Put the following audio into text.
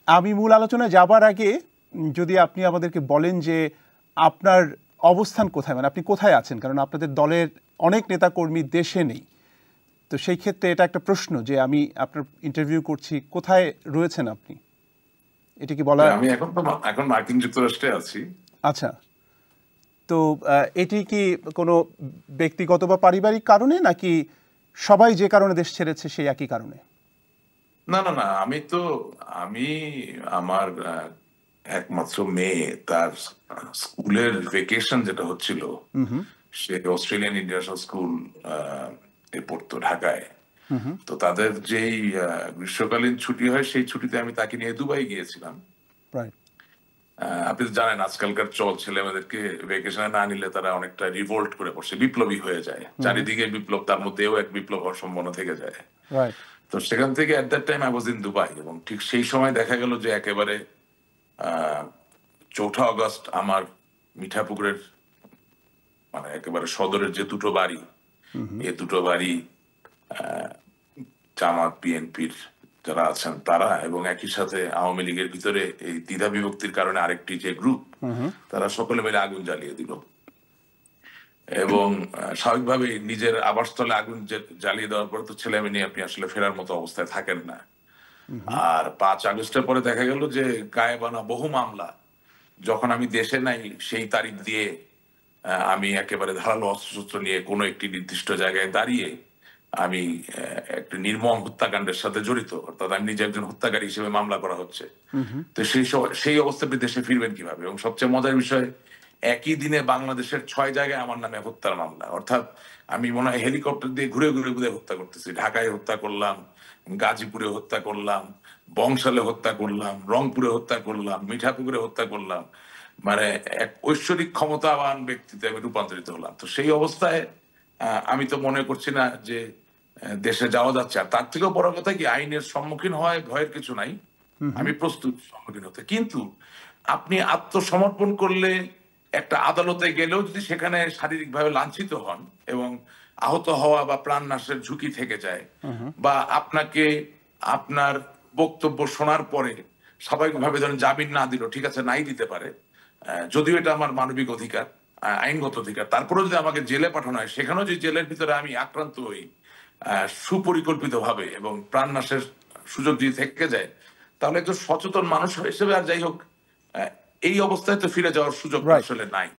আমি মূল আলোচনায় যাবার আগে যদি আপনি আমাদেরকে বলেন যে আপনার অবস্থান কোথায়, মানে আপনি কোথায় আছেন, কারণ আপনাদের দলের অনেক নেতাকর্মী দেশে নেই। তো সেই ক্ষেত্রে এটা একটা প্রশ্ন যে আমি আপনার ইন্টারভিউ করছি, কোথায় রয়েছেন আপনি, এটা কি বলা? আমি এখন মার্কিন যুক্তরাষ্ট্রে আছি। আচ্ছা, তো এটি কি কোনো ব্যক্তিগত বা পারিবারিক কারণে, নাকি সবাই যে কারণে দেশ ছেড়েছে সেই একই কারণে? না না না, আমি আমার একমাত্র মেয়ে, তার স্কুলের ভেকেশন যেটা হচ্ছিল, সে অস্ট্রেলিয়ান ইন্টারন্যাশনাল স্কুল এ পড়তো ঢাকায়। তো তাদের যেই গ্রীষ্মকালীন ছুটি হয় সেই ছুটিতে আমি তাকে নিয়ে দুবাই গিয়েছিলাম। রাইট। আপনি তো জানেন আজকালকার চল, ছেলে মেয়েদেরকে ভেকেশনে না নিলে তারা অনেকটা রিভোল্ট করে বসে, বিপ্লবী হয়ে যায়। চারিদিকে বিপ্লব, তার মধ্যেও এক বিপ্লব হওয়ার সম্ভাবনা থেকে যায়। রাইট। তো সেখান থেকে at that time I was in Dubai, এবং ঠিক সেই সময় দেখা গেল যে একেবারে 4 আগস্ট আমার মিঠাপুকুরের মানে একেবারে সদরের যে দুটো বাড়ি, এ দুটো বাড়ি জামাত বিএনপির যারা আছেন তারা, এবং একই সাথে আওয়ামী লীগের ভিতরে এই দ্বিধা বিভক্তির কারণে আরেকটি যে গ্রুপ, তারা সকলে মিলে আগুন জ্বালিয়ে দিল। এবং স্বাভাবিকভাবে নিজের আবাসস্থলে আগুন জ্বালিয়ে দেওয়ার পরে তো ছেলে মেয়ে নিয়ে আপনি আসলে ফেরার মতো অবস্থায় থাকেন না। আর 5 আগস্টের পরে দেখা গেল যে গায়েবানা বহু মামলা, যখন আমি দেশে নাই সেই তারিখ দিয়ে আমি একেবারে ধারালো অস্ত্রশস্ত্র নিয়ে কোনো একটি নির্দিষ্ট জায়গায় দাঁড়িয়ে আমি একটি নির্মম হত্যাকাণ্ডের সাথে জড়িত, অর্থাৎ আমি নিজে একজন হত্যাকারী হিসেবে মামলা করা হচ্ছে। তো সেই অবস্থায় আপনি দেশে ফিরবেন কিভাবে? এবং সবচেয়ে মজার বিষয়, একই দিনে বাংলাদেশের 6 জায়গায় আমার নামে হত্যার মামলা। অর্থাৎ আমি মনে হয় হেলিকপ্টার দিয়ে ঘুরে ঘুরে ঘুরে হত্যা করতেছি। ঢাকায় হত্যা করলাম, গাজীপুরে হত্যা করলাম, বংশালে হত্যা করলাম, রংপুরে হত্যা করলাম, মিঠাপুকুরে হত্যা করলাম। মানে এক ঐশ্বরিক ক্ষমতাবান ব্যক্তিতে আমি রূপান্তরিত হলাম। তো সেই অবস্থায় আমি তো মনে করছি না যে দেশে যাওয়া যাচ্ছে। আর তার থেকেও বড় কথা কি, আইনের সম্মুখীন হয় ভয়ের কিছু নাই, আমি প্রস্তুত সম্মুখীন হতে। কিন্তু আপনি আত্মসমর্পণ করলে একটা আদালতে গেলেও যদি সেখানে শারীরিকভাবে লাঞ্ছিত হন এবং আহত হওয়া বা প্রাণ নাশের ঝুঁকি থেকে যায়, বা আপনাকে আপনার বক্তব্য শোনার পরে স্বাভাবিকভাবে ধরেন জামিন না দিল, ঠিক আছে নাই দিতে পারে, যদিও এটা আমার মানবিক অধিকার, আইনগত অধিকার, তারপরেও যদি আমাকে জেলে পাঠানো হয়, সেখানেও যদি জেলের ভিতরে আমি আক্রান্ত হই সুপরিকল্পিত ভাবে এবং প্রাণ নাশের সুযোগ যদি থেকে যায়, তাহলে একজন সচেতন মানুষ হিসেবে আর যাই হোক এই অবস্থায় তো ফিরে যাওয়ার সুযোগ আসলে নাই।